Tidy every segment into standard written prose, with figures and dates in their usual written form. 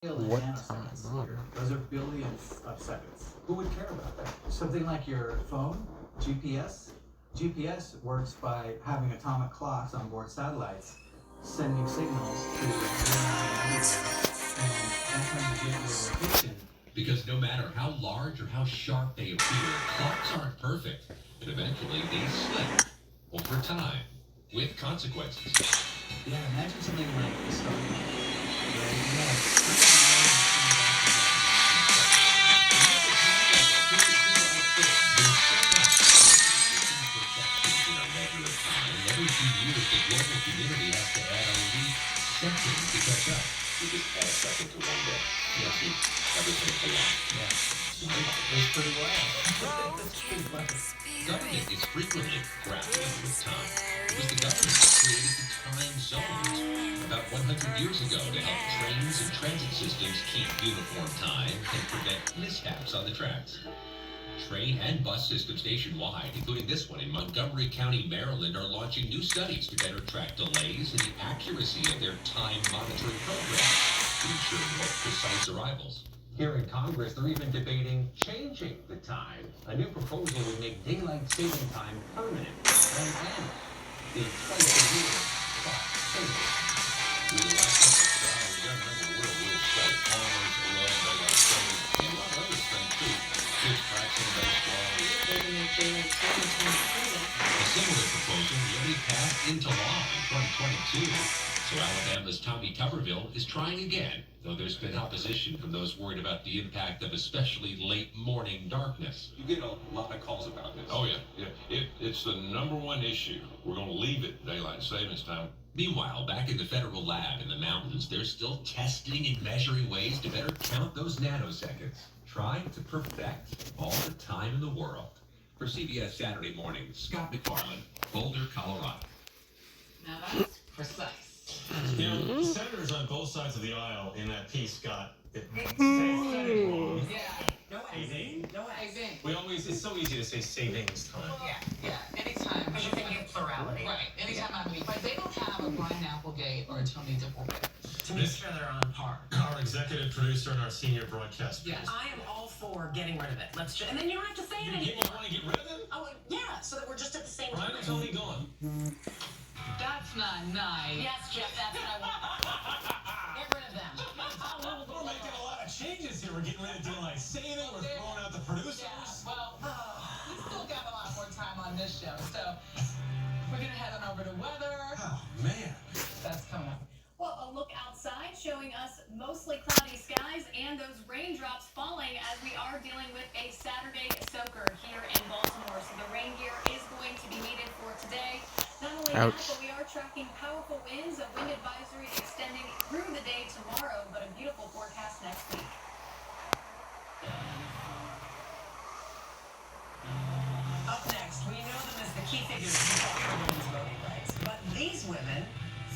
What time? Those are billions of seconds. Who would care about that? Something like your phone, GPS. GPS works by having atomic clocks on board satellites sending signals to and that's how you get your location. Because no matter how large or how sharp they appear, clocks aren't perfect, and eventually they slip over time with consequences. Yeah, imagine something like the star map. Every few years, the global community has to add a leap second to catch up. You just add a second to one day. You see everything collapse. Yeah. It's pretty wild. Government is frequently grappling with time. It was the government that created the time zones about 100 years ago to help trains and transit systems keep uniform time and prevent mishaps on the tracks. Train and bus systems nationwide, including this one in Montgomery County, Maryland, are launching new studies to better track delays and the accuracy of their time monitoring program to ensure more precise arrivals. Here in Congress, they're even debating changing the time. A new proposal would make daylight saving time permanent and end the twice-a-year clock changes. We remember the world will start farmers along daylight saving and a lot of other things too. Fish fraction baseball. A similar proposal nearly passed into law in 2022. So Alabama's Tommy Tuberville is trying again, though there's been opposition from those worried about the impact of especially late morning darkness. You get a lot of calls about this. Oh, yeah. It's the number one issue. We're going to leave it daylight savings time. Meanwhile, back in the federal lab in the mountains, they're still testing and measuring ways to better count those nanoseconds, trying to perfect all the time in the world. For CBS Saturday Morning, Scott McFarland, Boulder, Colorado. Now that's precise. You know, senators on both sides of the aisle in that piece got it wrong. Yeah. No Saving? No saving. It's so easy to say savings time. Yeah. Anytime. Because you're thinking of plurality. Right. Anytime I'm meeting. But they don't have a Brian Applegate or a Tony Dipplegate. To make sure they're on par. Our executive producer and our senior broadcast Yes. I am all for getting rid of it. Let's just, and then you don't have to say it You anymore. want to get rid of it? Oh, yeah, so that we're just at the same Brian time. and Tony gone. That's not nice. Yes, Jeff, that's what I want. Get rid of them. We're making a lot of changes here. We're getting rid of daylight saving. We're throwing out the producers. Yeah, well, we still got a lot more time on this show, so we're going to head on over to weather. Oh, man. That's coming up. Well, a look outside showing us mostly cloudy skies and those raindrops falling as we are dealing with a Saturday soaker here in Baltimore. So the rain gear is going to be needed for today. Not only that, but we are tracking powerful winds, a wind advisory extending through the day tomorrow, but a beautiful forecast next week. Up next, we know them as the key figures who fought for women's voting rights. But these women,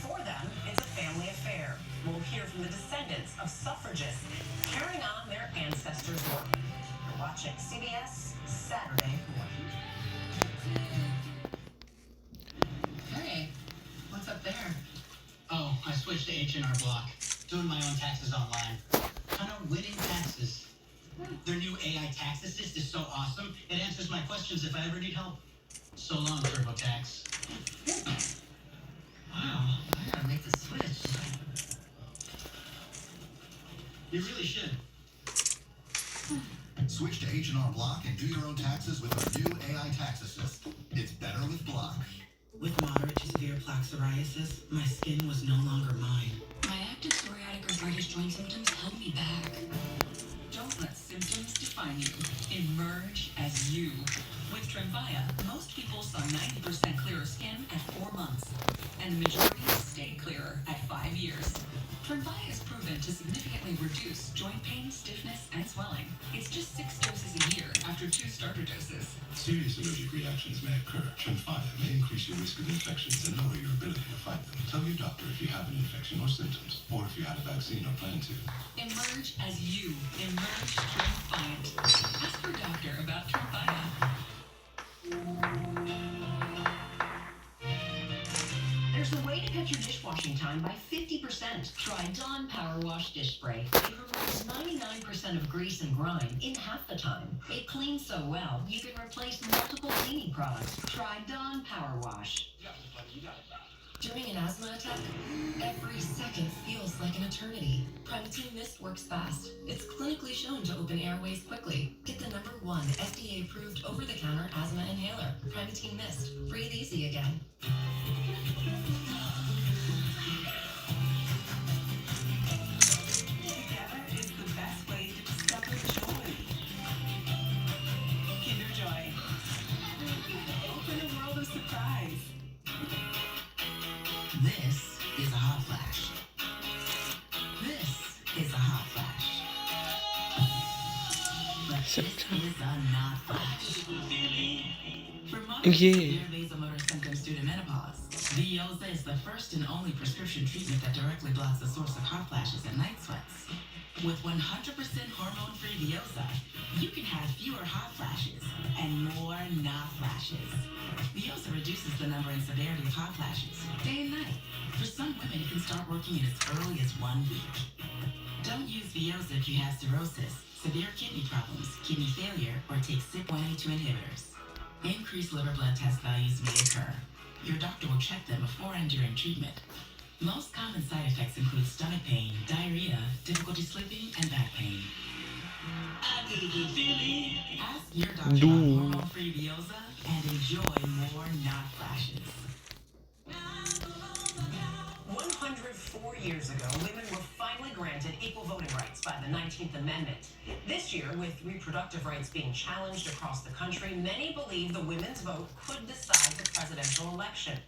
for them, it's a family affair. We'll hear from the descendants of suffragists carrying on their ancestors' work. You're watching CBS Saturday Morning. Hey, what's up there? Oh, I switched to H&R Block. Doing my own taxes online. Kind of winning taxes. Their new AI tax assist is so awesome. It answers my questions if I ever need help. So long, TurboTax. Wow, I gotta make the switch. You really should. Switch to H&R Block and do your own taxes with our new AI tax assist. It's better with Block. With moderate to severe plaque psoriasis, my skin was no longer mine. My active psoriatic arthritis joint symptoms held me back. Don't let symptoms define you. Emerge as you. With Tremfya, most people saw 90% clearer skin at 4 months, and the majority stayed clearer at 5 years. Tremfya is proven to significantly reduce joint pain, stiffness, and swelling. It's just 6 doses a year after 2 starter doses. Serious allergic reactions may occur. Chapion may increase your risk of infections and lower your ability to fight them. Tell your doctor if you have an infection or symptoms, or if you had a vaccine or plan to. Emerge as you. Emerge Tremfya. Ask your doctor about Tremfya. There's a way to cut your dishwashing time by 50 50%. Try Dawn Power Wash Dish Spray. It removes 99% of grease and grime in half the time. It cleans so well, you can replace multiple cleaning products. Try Dawn Power Wash. During an asthma attack, every second feels like an eternity. Primatene Mist works fast. It's clinically shown to open airways quickly. Get the #1 FDA-approved over-the-counter asthma inhaler. Primatene Mist. Breathe easy again. Together is the best way to discover joy. Kinder Joy. Open a world of surprise. This is a hot flash. This is a hot flash. But this is a not flash. For moderate to severe vasomotor symptoms due to menopause, Veoza is the first and only prescription treatment that directly blocks the source of hot flashes and night sweats. With 100% hormone-free Veoza, you can have fewer hot flashes and more not flashes. Veoza reduces the number and severity of hot flashes day and night. For some women, it can start working in as early as 1 week. Don't use Veoza if you have cirrhosis, severe kidney problems, kidney failure, or take CYP1A2 inhibitors. Increased liver blood test values may occur. Your doctor will check them before and during treatment. Most common side effects include stomach pain, diarrhea, difficulty sleeping, and back pain. I get a good feeling. Ask your doctor about hormone-free Veoza and enjoy more not flashes. 104 years ago, women were finally granted equal voting rights by the 19th Amendment. This year, with reproductive rights being challenged across the country, many believe the women's vote could decide the presidential election.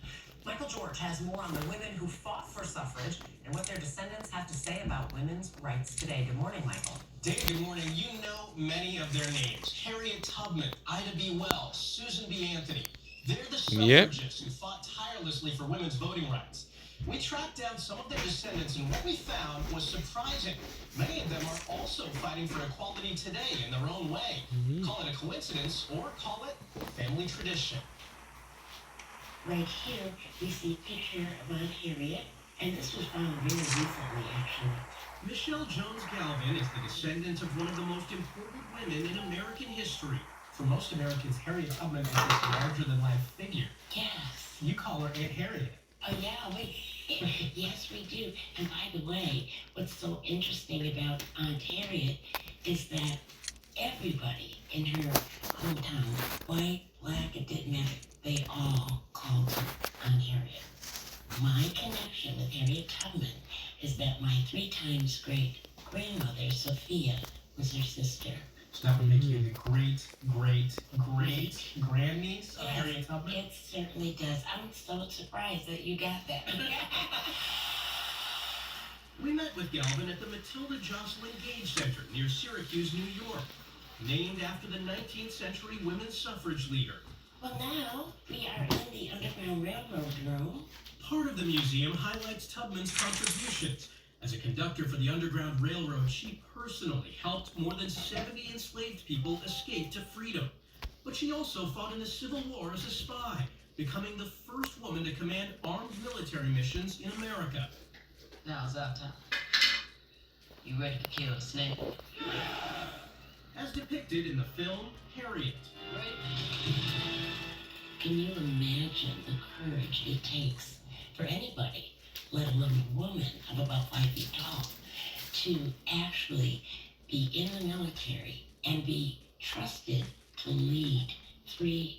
Michael George has more on the women who fought for suffrage and what their descendants have to say about women's rights today. Good morning, Michael. Dave, good morning. You know many of their names. Harriet Tubman, Ida B. Wells, Susan B. Anthony. They're the suffragists who fought tirelessly for women's voting rights. We tracked down some of their descendants, and what we found was surprising. Many of them are also fighting for equality today in their own way. Call it a coincidence or call it family tradition. Right here, we see a picture of Aunt Harriet, and this was found very recently, actually. Michelle Jones Galvin is the descendant of one of the most important women in American history. For most Americans, Harriet Tubman is this larger-than-life figure. Yes. You call her Aunt Harriet. Oh, yeah, yes, we do. And by the way, what's so interesting about Aunt Harriet is that everybody in her hometown, white, black, it didn't matter, they all called her Aunt Harriet. My connection with Harriet Tubman is that my 3 times great-grandmother, Sophia, was her sister. So that would make you the great-great-great-grandniece of Harriet Tubman? It certainly does. I'm so surprised that you got that. We met with Galvin at the Matilda Joslin Gage Center near Syracuse, New York, named after the 19th century women's suffrage leader. Well, now we are in the Underground Railroad room. Part of the museum highlights Tubman's contributions. As a conductor for the Underground Railroad, she personally helped more than 70 enslaved people escape to freedom. But she also fought in the Civil War as a spy, becoming the first woman to command armed military missions in America. Now's our time. You ready to kill a snake? As depicted in the film Harriet. Can you imagine the courage it takes for anybody, let alone a woman of about 5 feet tall, to actually be in the military and be trusted to lead 3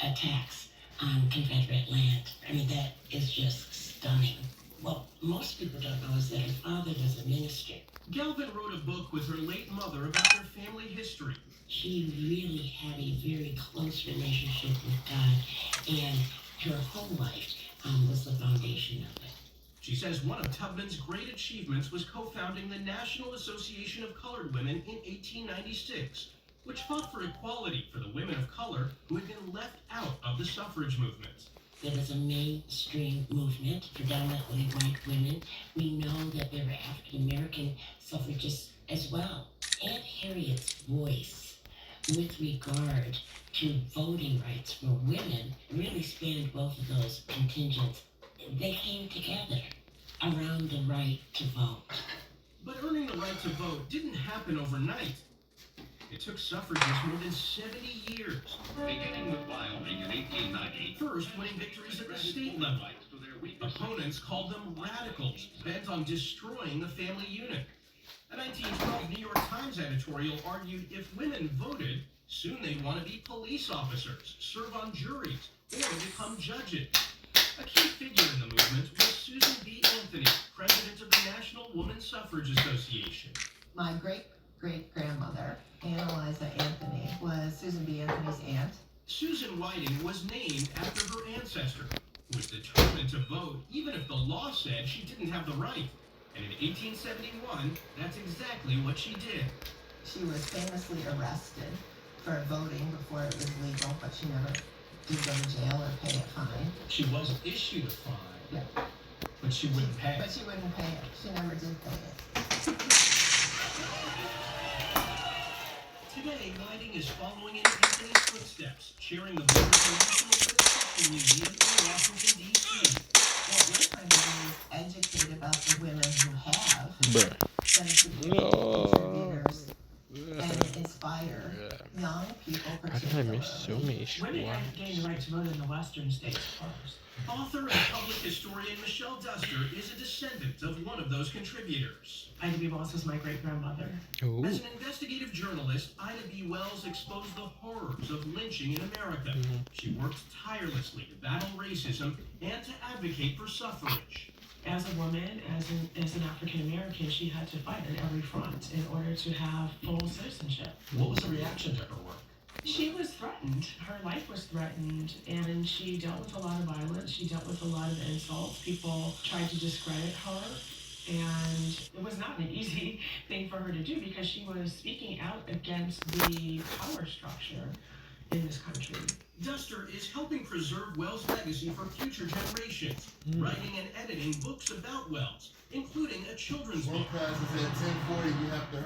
attacks on Confederate land? I mean, that is just stunning. What most people don't know is that her father was a minister. Galvin wrote a book with her late mother about their family history. She really had a very close relationship with God, and her whole life was the foundation of it. She says one of Tubman's great achievements was co-founding the National Association of Colored Women in 1896, which fought for equality for the women of color who had been left out of the suffrage movement. There was a mainstream movement, predominantly white women. We know that there were African American suffragists as well. Aunt Harriet's voice with regard to voting rights for women really spanned both of those contingents. They came together. around the right to vote. But earning the right to vote didn't happen overnight. It took suffragists more than 70 years. Beginning with Wyoming in 1890. First, winning victories at the state level. Opponents called them radicals, bent on destroying the family unit. A 1912 New York Times editorial argued if women voted, soon they'd want to be police officers, serve on juries, or become judges. A key figure in the movement was Susan B. Anthony, president of the National Woman Suffrage Association. My great-great-grandmother, Anna Eliza Anthony, was Susan B. Anthony's aunt. Susan Whiting was named after her ancestor, who was determined to vote even if the law said she didn't have the right. And in 1871, that's exactly what she did. She was famously arrested for voting before it was legal, but she never did go to jail or pay a fine. She was issued a fine, Yeah. but she wouldn't pay. But she wouldn't pay it. She never did pay it. Today, Whiting is following in Anthony's footsteps, chairing the board of the National Women's Museum in Washington, D.C. What we're trying to do is educate about the women who have been contributors and inspire young people, particularly. Women hadn't gained the right to vote in the western states first. Author and public historian Michelle Duster is a descendant of one of those contributors. Ida B. Wells was my great-grandmother. As an investigative journalist, Ida B. Wells exposed the horrors of lynching in America. She worked tirelessly to battle racism and to advocate for suffrage. As a woman, as an African-American, she had to fight on every front in order to have full citizenship. What was the reaction to her work? She was threatened. Her life was threatened, and she dealt with a lot of violence. She dealt with a lot of insults. People tried to discredit her, and it was not an easy thing for her to do because she was speaking out against the power structure in this country. Duster is helping preserve Wells' legacy for future generations, writing and editing books about Wells, including a children's book.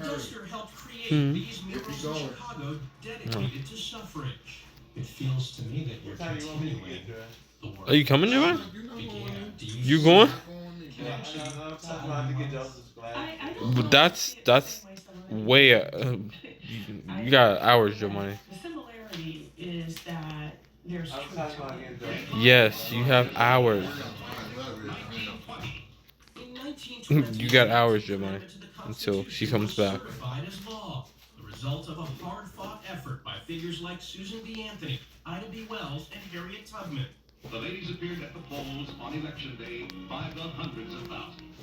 Duster helped create these murals in Chicago dedicated to suffrage. It feels to me that you're continuing the work. Are you coming, Joanne? You going? But that's way. You got hours, Giovanni. The similarity is that there's truth to it. Yes, you have hours. You got hours, Giovanni, until she comes back. Certified as law, the result of a hard-fought effort by figures like Susan B. Anthony, Ida B. Wells, and Harriet Tubman. The ladies appeared at the polls on election day by the hundreds of thousands.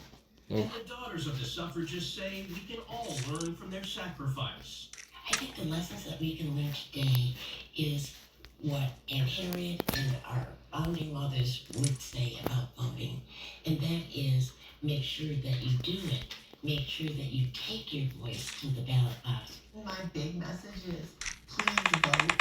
And the daughters of the suffragists say we can all learn from their sacrifice. I think the lessons that we can learn today is what Aunt Harriet and our founding mothers would say about voting, and that is make sure that you do it. Make sure that you take your voice to the ballot box. My big message is please vote.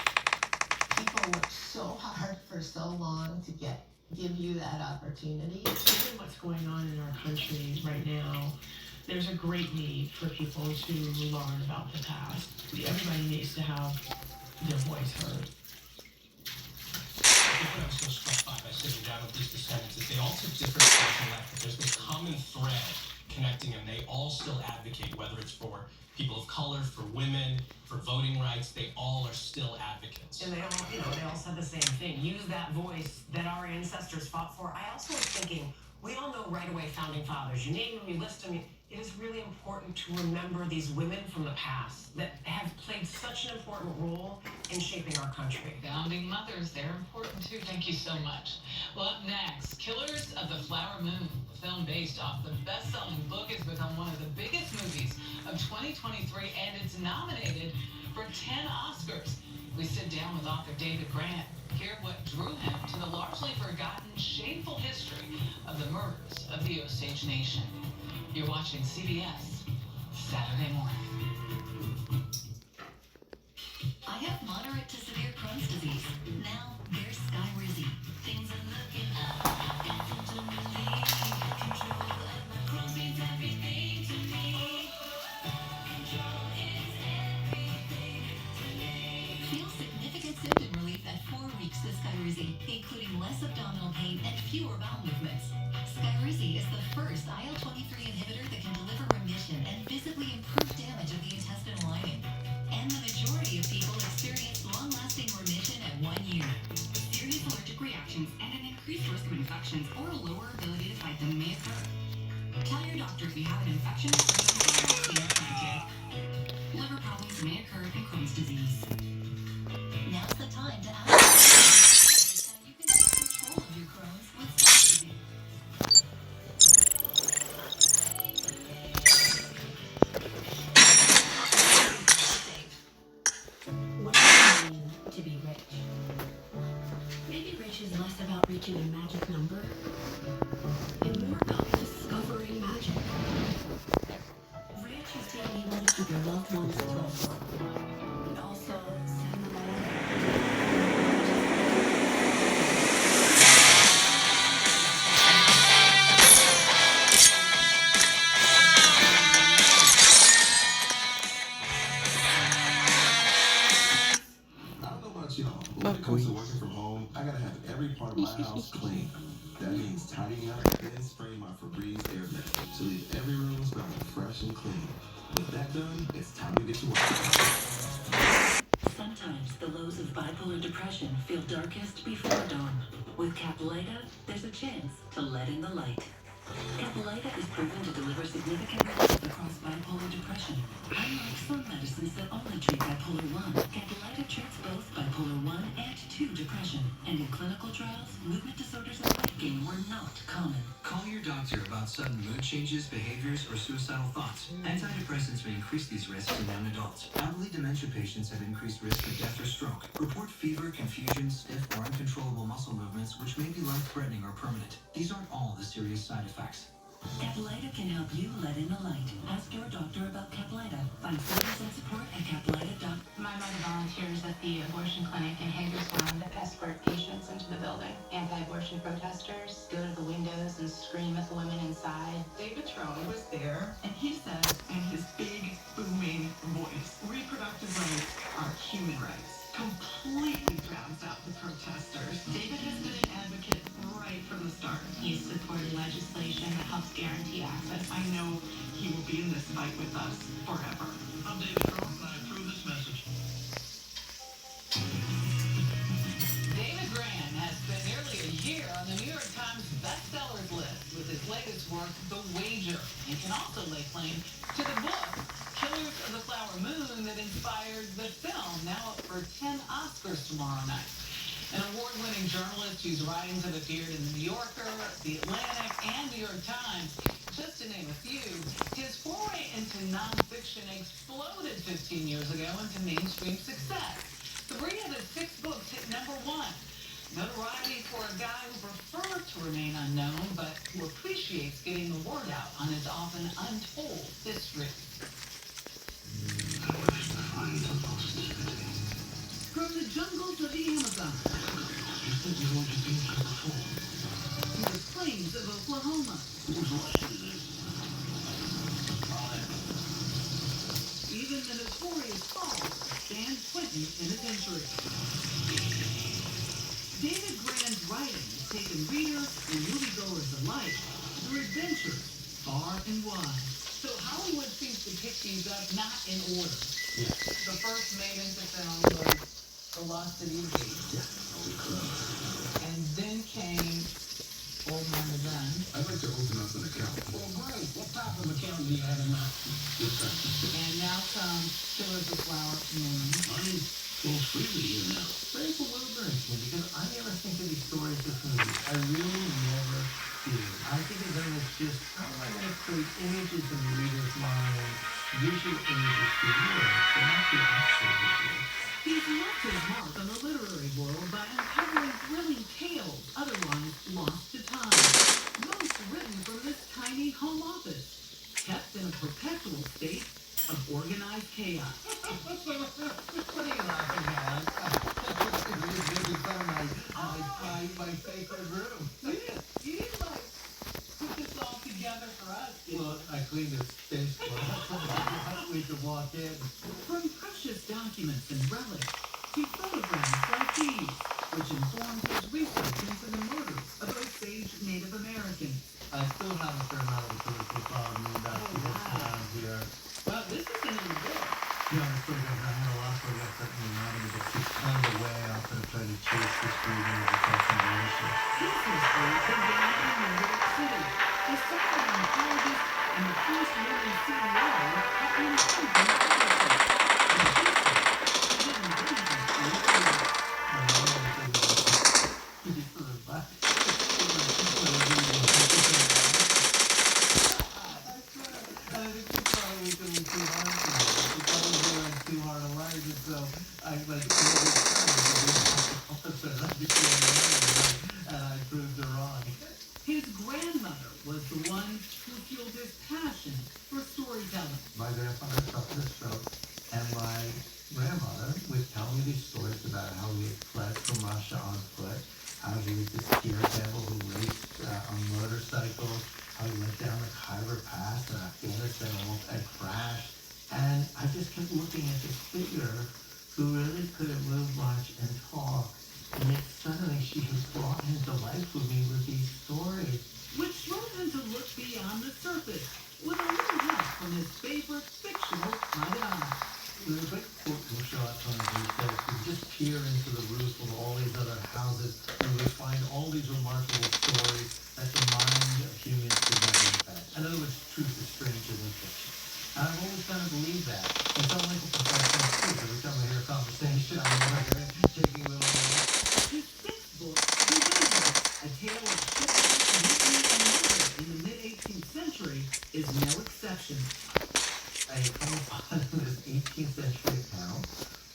People work so hard for so long to give you that opportunity. Given what's going on in our country right now, there's a great need for people to learn about the past. Everybody needs to have their voice heard. What I was so struck by sitting down with these descendants is they all took different steps in life, but there's this common thread connecting them. They all still advocate, whether it's for people of color, for women, for voting rights. They all are still advocates. And they all said the same thing. Use that voice that our ancestors fought for. I also was thinking, we all know right away founding fathers. You name them, you list them. It is really important to remember these women from the past that have played such an important role in shaping our country. Founding mothers, they're important too. Thank you so much. Well, up next, Killers of the Flower Moon. The film based off the best-selling book has become one of the biggest movies of 2023, and it's nominated for 10 Oscars. We sit down with author David Grant, hear what drew him to the largely forgotten, shameful history of the murders of the Osage Nation. You're watching CBS Saturday morning. I have moderate to severe Crohn's disease. Now there's Skyrizi. Things are looking up. Nothing to relieve. Control of my Crohn's means everything to me. Control is everything to me. Feel significant symptom relief at 4 weeks with Skyrizi, including less abdominal pain and fewer bowel movements. Skyrizi is the first Reaching a magic number, and more about discovering magic. Rich is telling you to keep your loved ones close, and also send them away. I don't know about y'all, but when it comes to working from home, I gotta have every part of my house clean. That means tidying up, then spraying my Febreze air net to leave every room smelling fresh and clean. With that done, it's time to get to work. Sometimes the lows of bipolar depression feel darkest before dawn. With Caplyta, there's a chance to let in the light. Caplyta is proven to deliver significant relief across bipolar depression. Unlike some medicines that only treat bipolar 1, Caplyta treats both bipolar 1 and 2 depression. And in clinical trials, movement disorders and weight gain were not common. Call your doctor about sudden mood changes, behaviors, or suicidal thoughts. Antidepressants may increase these risks in young adults. Elderly dementia patients have increased risk of death or stroke. Report fever, confusion, stiff, or uncontrollable muscle movements, which may be life-threatening or permanent. These aren't all the serious side effects. Caplyta can help you let in the light. Ask your doctor about Caplyta. Find service and support at caplyta.com. My mother volunteers at the abortion clinic in Hagerstown that escort patients into the building. Anti-abortion protesters go to the windows and scream at the women inside. David Trone was there, and he said in his big, booming voice, reproductive rights are human rights. Completely drowns out the protesters. David has been an advocate right from the start. He's supported legislation that helps guarantee access. I know he will be in this fight with us forever. I'm David Trump, and I approve this message. David Grann has spent nearly a year on the New York Times bestsellers list with his latest work, The Wager, and can also lay claim to the book, Killers of the Flower Moon, that inspired the film, now up for 10 Oscars tomorrow night. An award-winning journalist whose writings have appeared in The New Yorker, The Atlantic, and New York Times, just to name a few, his foray into nonfiction exploded 15 years ago into mainstream success. 3 of his 6 books hit #1. Notoriety for a guy who prefers to remain unknown, but who appreciates getting the word out on his often untold history. From the jungles of the Amazon to the plains of Oklahoma, even the notorious falls of San Quentin Penitentiary. David Grann's writing has taken readers and moviegoers alike through adventures far and wide. So Hollywood seems to pick these up not in order. Yeah. The first made into film was The Lost City of Z. And then came Old Man the Gun. I'd like to open up an account. Well, great. What type of account do you have in mind? And now comes Killers of the Flower Moon. Mine goes freely here now. But it's a little bit interesting because I never think of these stories as movies. I really never do. I think of them as just, how am I going to create images in the reader's mind, visual images for viewers, but not the actual visuals. He's left his mark on the literary world by uncovering thrilling tales otherwise lost to time. Most written from this tiny home office, kept in a perpetual state of organized chaos. What are you laughing at? You're making fun of my sacred room. You didn't like put this all together for us, did you? Well, I cleaned the space for us. We could walk in. From precious documents and relics to photographs like these, which informed his research into the murders of Osage Native Americans. I still have a fair amount of the police who follow me back to this around here. Well, this isn't in the book. Yeah, I still got, I had a lot of that something around me, but she's kind of away. I'm going to try to chase this breathing of the question of ownership. His history began in New York City. The second oncologist and the first woman CEO at the Improvement Fellowship. I like the stroke, and my grandmother would tell me these stories about how he had fled from Russia on foot, how he was this daredevil who raced on motorcycles, how he went down the Khyber Pass in Afghanistan almost and crashed. And I just kept looking at this figure who really couldn't move much and talk. And yet suddenly she had brought him to life with me with these stories. Which drove him to look beyond the surface, with a little help from his favorite fictional private eye. There's a great quote from Sherlock Holmes who says, "We just peer into the roof of all these other houses, and we find all these remarkable stories that the mind of humans could never invent." In other words, truth is stranger than fiction. And I've always kind of believed that. And so I'm like a professional speaker. Every time I hear a conversation, I'm wondering, taking little notes. His sixth book, The Wager, a tale of shipwreck, mutiny, and murder in the mid-18th century, is no exception. I come upon this 18th century account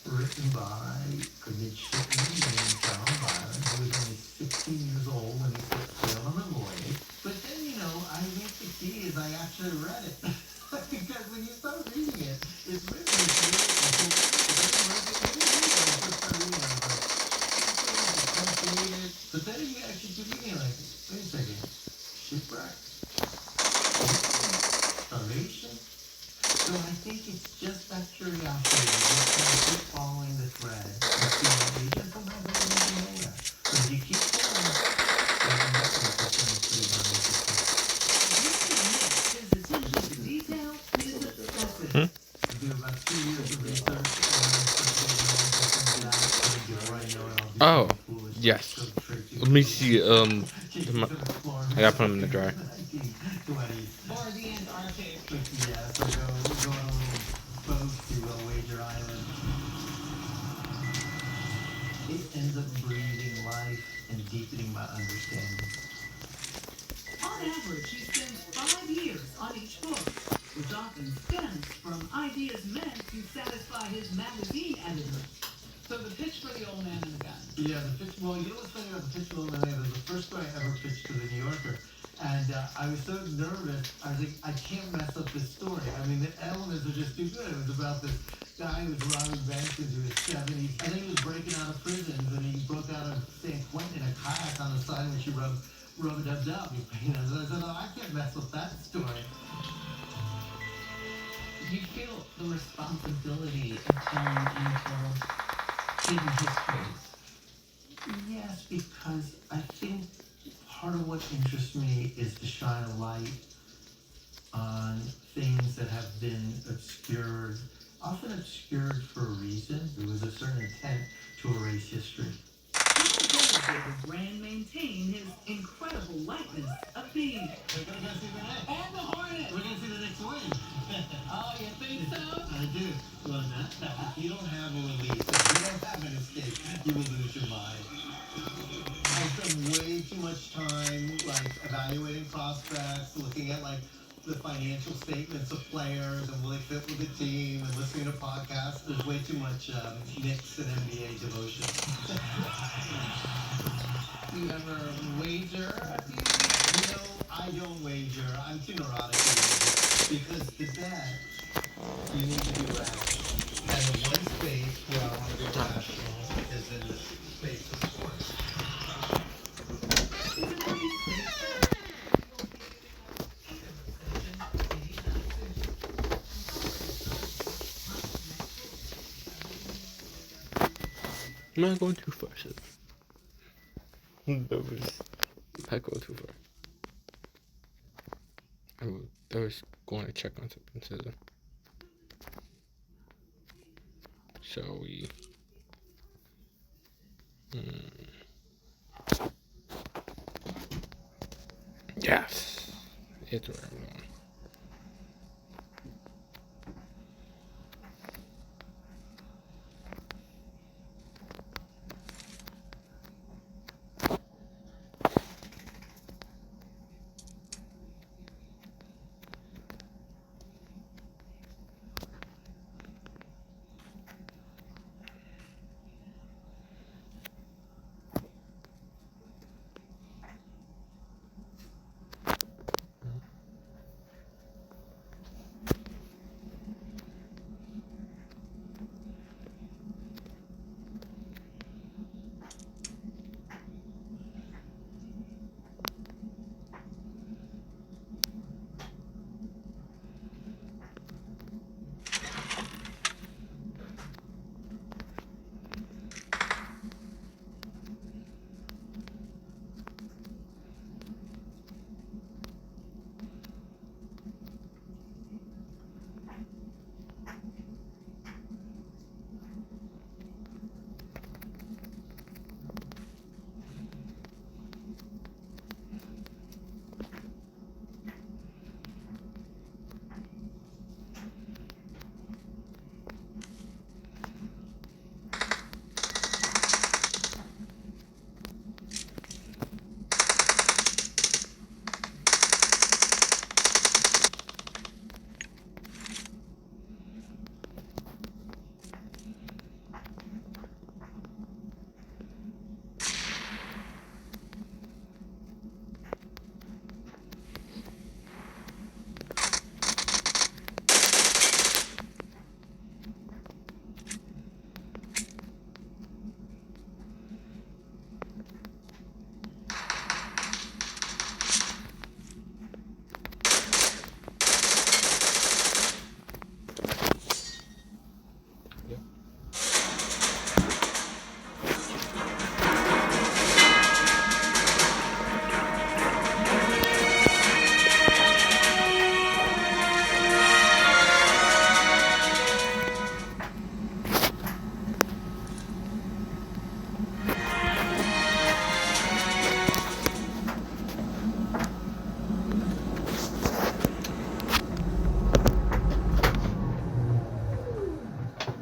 written by a midshipman named John Byron, who was only 16 years old when he set sail on the voyage. But then, I think the key is I actually read it. Because when you start reading it, it's written this but then you actually keep reading like, wait a second, shipwreck, starvation. So I think it's just that curiosity that just kind of keep following the thread and seeing what you just sometimes I don't even know that. But if you keep going, then you might be pretty darn interesting. His attention to detail is obsessive. I do about 2 years of research and then I start getting all these things out. And before I know it, I'll do Oh, something foolish. yes. So tricky. Let me see. I gotta put them in the dryer. 1920s. Or the Antarctic. Yeah, so go on a little boat to Wager Island. It ends up breathing life and deepening my understanding. On average, he spends 5 years on each book, which often stems from ideas meant to satisfy his magazine editor. So the pitch for The Old Man and the Gun. Yeah, the pitch. Well, you know what's funny about the pitch for The Old Man and the Gun? It was the first story I ever pitched to the New Yorker. And I was so nervous. I was like, I can't mess up this story. I mean, the elements are just too good. It was about this guy who was robbing banks into his 70s. And then he was breaking out of prisons. And he broke out of San Quentin in a kayak on the side which he rub-a-dub-dub. So I said, oh, I can't mess up that story. You feel the responsibility of telling untold hidden histories. Yes, because I think part of what interests me is to shine a light on things that have been obscured, often obscured for a reason. There was a certain intent to erase history. How did the brand maintain his incredible likeness of being? We're going to see the next. And the Hornet! We're going to see the next win. Oh, you think so? I do. Well, if you don't have a release, if you don't have an escape, you will lose your mind. I spend way too much time, evaluating prospects, looking at, the financial statements of players and will they fit with the team and listening to podcasts. There's way too much Knicks and NBA devotion. Do you ever wager a few? I don't wager. I'm too neurotic to wager. Because to bet, you need to be rational. And the one space where I want to be rational is in the space of sports. I'm not going too far, so. That was not going too far. I was going to check on something, so. Shall we? Yes! It's where I'm going.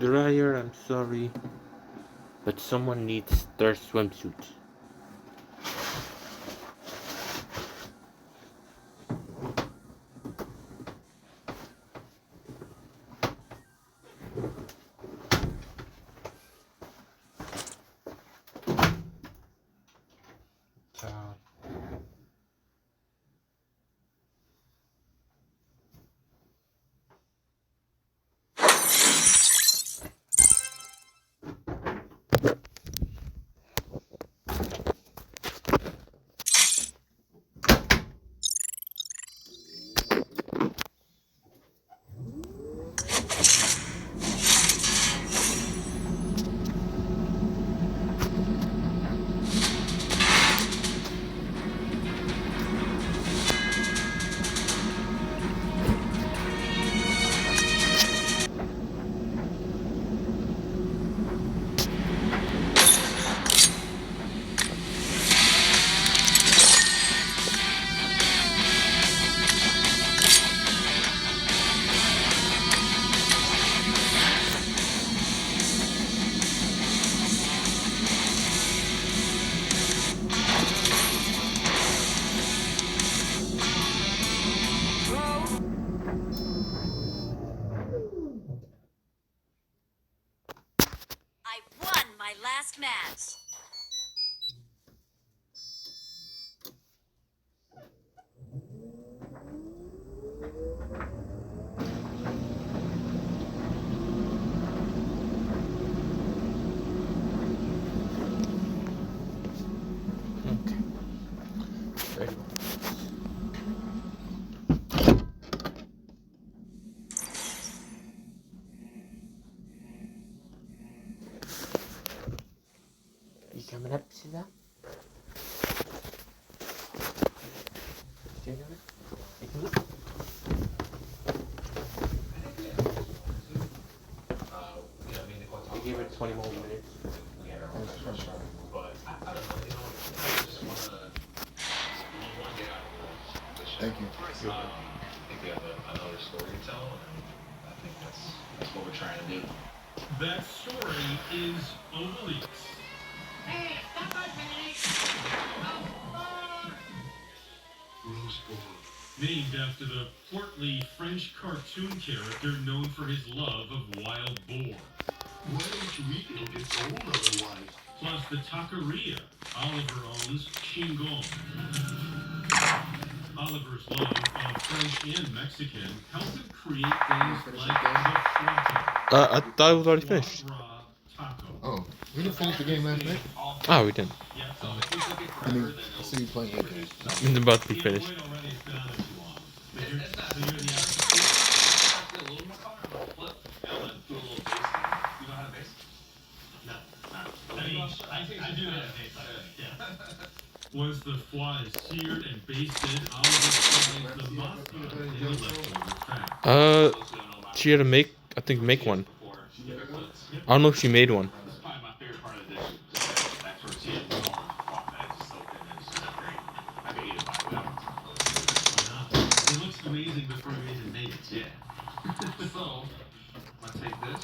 dryer, I'm sorry. But someone needs their swimsuit. I won my last match. Ready. You coming up to that? I gave it 20 more minutes. But I don't know, I just want to get out of the show. Thank you. I think we have another story to tell, and I think that's what we're trying to do. That story is Obelix. Hey, stop us, man! Named after the portly French cartoon character known for his love of wild boar. Why don't you eat it? It'll get old otherwise. Plus the taqueria Oliver owns, Chingon. Oliver's love of French and Mexican helped him create things like the flauta. I thought it was already finished. Oh, we didn't finish the game last night? Oh, we didn't. I mean, I see you playing it. It's about to be finished. I do that. Yeah. Was the foie seared and basted, Oliver fried the masa in the leftover fat. She had to make, I think, make one. I don't know if she made one. Probably my favorite part of the dish is that tortilla with all the guac that is soaked in it. It's just great. I could eat it by without. It looks amazing before we even made it. Yeah. So, I'm gonna take this.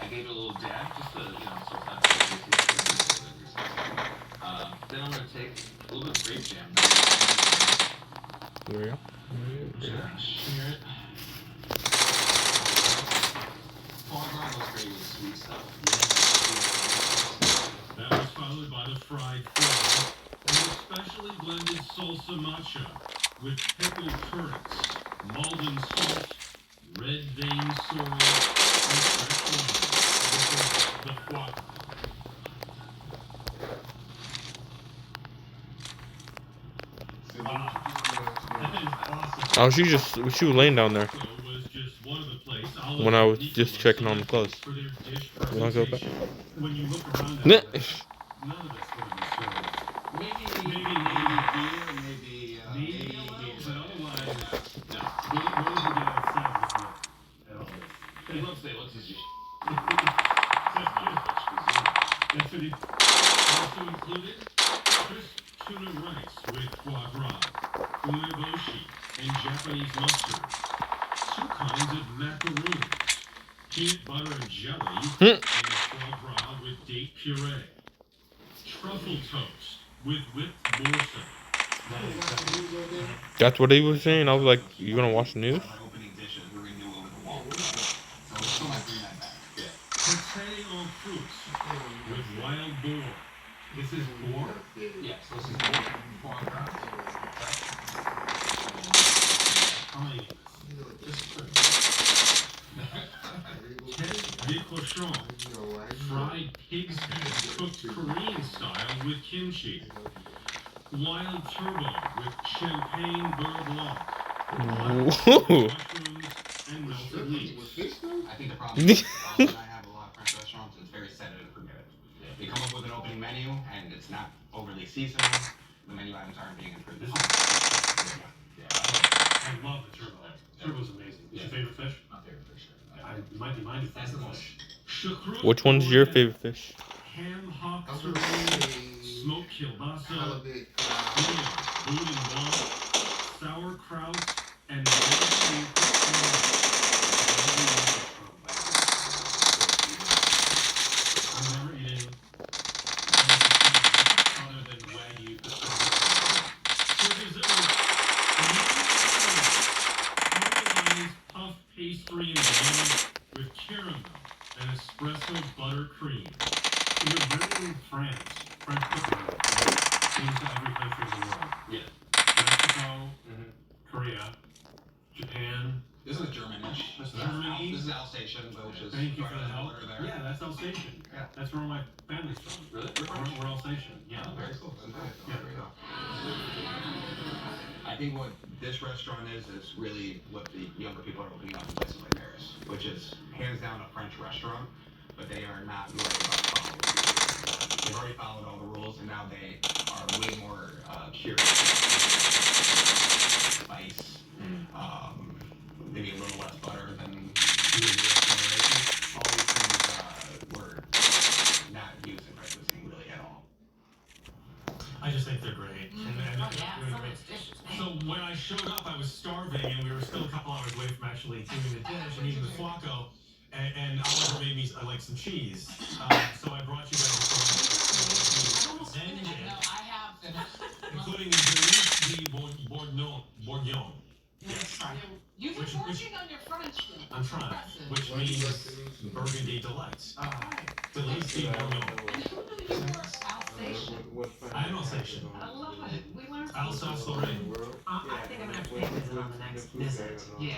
I gave it a little dab just to, so it's not too tasty. Then I'm gonna take a little bit of grape jam. There we go. Share it. Foie gras goes great with sweet stuff. That was followed by the fried foie and a specially blended salsa matcha with pickled currants, Malden salt, red vein sorrel, and fresh lime. The foie gras. Oh, she was laying down there when I was just checking on the clothes. You wanna go back? When you look around Nah. none of it's going to be served. Maybe beer, maybe But otherwise, no. What did we get outside with at all this? Let's say, let's just That's what it also included crisp tuna rice with foie gras, umeboshi, and Japanese mustard. Two kinds of macaroons, Peanut butter and jelly and foie gras with date puree. Truffle toast with whipped morcilla. That's what he was saying. I was like, you gonna watch the news? Pâté en fruits with wild boar. This is boar? Yes, this is foie gras. How many? Tête de cochon. Fried pig's head cooked Korean style with kimchi. Wild turbo with champagne beurre blanc. Ooh. Mushrooms and melted leeks. I think the problem is I have a lot of French restaurants. It's very set it and forget it. They come up with an opening menu and it's not overly seasonal. The menu items aren't being improved. I love the turbo. Turbo's amazing. It's your favorite fish? My favorite fish. It might be mine. That's the fish. Which one's your favorite fish? Ham hock sirloin, smoked kielbasa, boudin blanc, sauerkraut, and I've never eaten other than Wagyu pastrami. For dessert, caramelized puff pastry and banana with caramel and espresso buttercream. We're bringing France, French cooking, into every country in the world. Yeah. Mexico, Korea, Japan. This is Germanish. Germany. This is Alsatian, which is Thank you right for the on help. border there. Yeah, that's Alsatian. Yeah. That's where my family's from. Really? We're Alsatian. Yeah. Oh, very cool. Yeah. I think what this restaurant is really what the younger people are opening up in places like Paris, which is hands down a French restaurant, but they are not worried about following the rules. They've already followed all the rules, and now they are way more curious. Spice, maybe a little less butter than previous generations. All these things were not used in French cuisine really at all. I just think they're great. So when I showed up, I was starving, and we were still a couple hours away from actually doing the dish and eating the flaco. And Oliver made me like some cheese. So I brought you guys some including the bourguignon. Yes. You've been working on your French. I'm trying. Which means burgundy delights. Delice de bourguignon. And who knew you were Alsatian? I am Alsatian. I love it. We learned Alsace-Lorraine. I think I'm gonna have to pay a visit on the next visit. Yeah.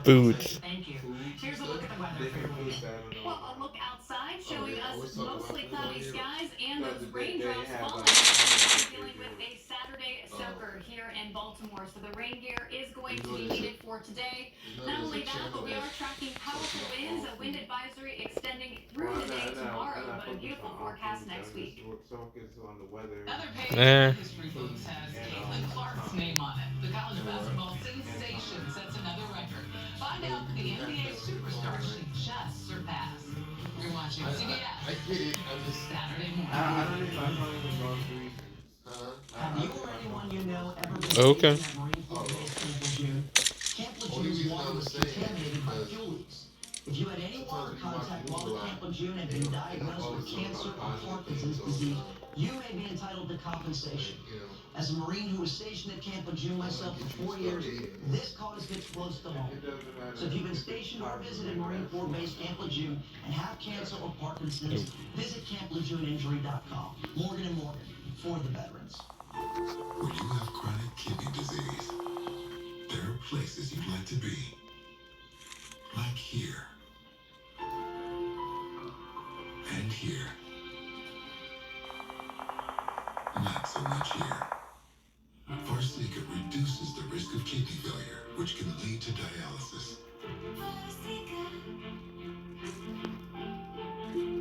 Foods. Thank you. Here's a look at the weather for your week. Well, a look outside showing us mostly cloudy skies and those raindrops falling. We're dealing with a Saturday soaker here in Baltimore, so the rain gear is going to be needed for today. Not only that, but we are tracking powerful winds, a wind advisory extending through the day tomorrow, but a beautiful forecast next week. Another page of history books has Caitlin Clark's name on it. The college basketball sensation sets another record. Find out the NBA superstar she just surpassed. You're watching CBS. I get it. I'm just Saturday morning. I don't even gone through. Have you or anyone you know ever been Okay. stationed at Marine Corps Base Camp Lejeune? Camp Lejeune's water was contaminated by fuel leaks. If you had any water contact while at Camp Lejeune and been diagnosed with cancer or Parkinson's disease, you may be entitled to compensation. As a Marine who was stationed at Camp Lejeune myself for 4 years, this cause gets close to home. So if you've been stationed or visited Marine Corps Base Camp Lejeune and have cancer or Parkinson's, visit CampLejeuneInjury.com. Morgan & Morgan, for the veterans. When you have chronic kidney disease, there are places you'd like to be. Like here. And here. Not so much here. Farxiga reduces the risk of kidney failure, which can lead to dialysis.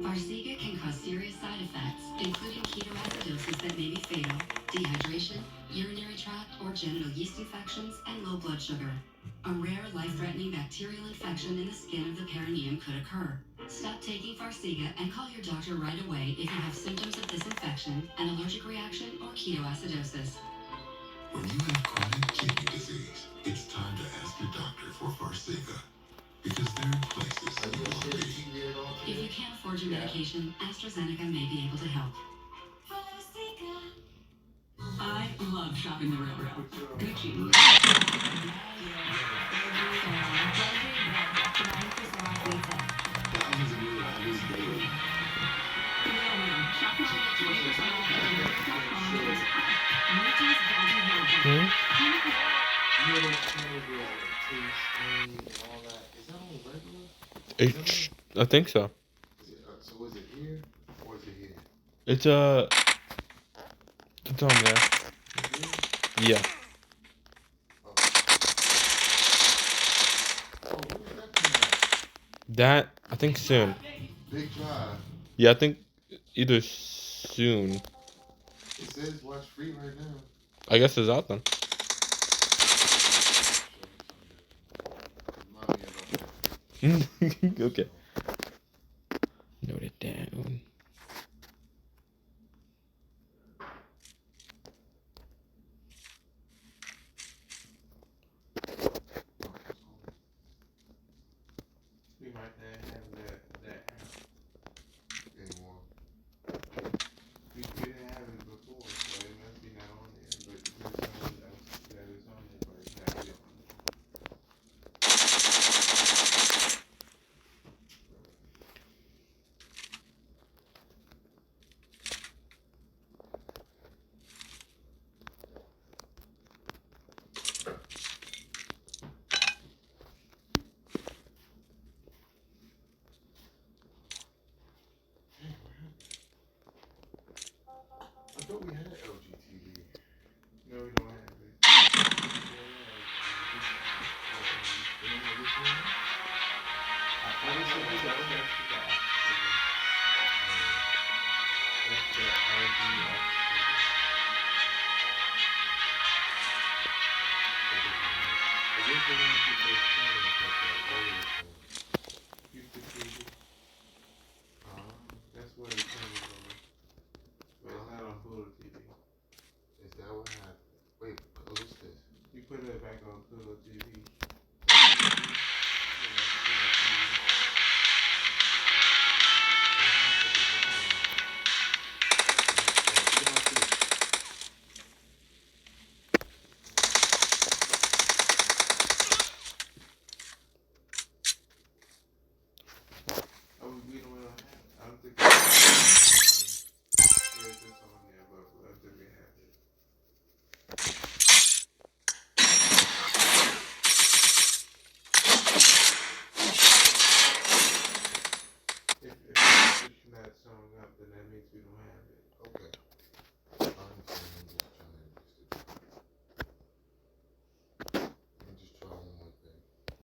Farxiga can cause serious side effects, including ketoacidosis that may be fatal, dehydration, urinary tract or genital yeast infections, and low blood sugar. A rare, life-threatening bacterial infection in the skin of the perineum could occur. Stop taking Farxiga and call your doctor right away if you have symptoms of this infection, an allergic reaction, or ketoacidosis. When you have chronic kidney disease, it's time to ask your doctor for Farxiga. Because there are places that will be. If you can't afford your medication, AstraZeneca may be able to help. I love shopping the Railroad. Gucci. Thousands of new arrivals daily. I think so. So is it here or is it here? It's on there. Yeah. That I think soon. Big Drive. Yeah, I think either soon. It says watch free right now. I guess it's out then. Okay. Note it down. We might not have that anymore. We didn't have it before, so it must be not on there. But there's someone else that is on there, but it's not yet. I thought we had an LG TV. No, we don't have it.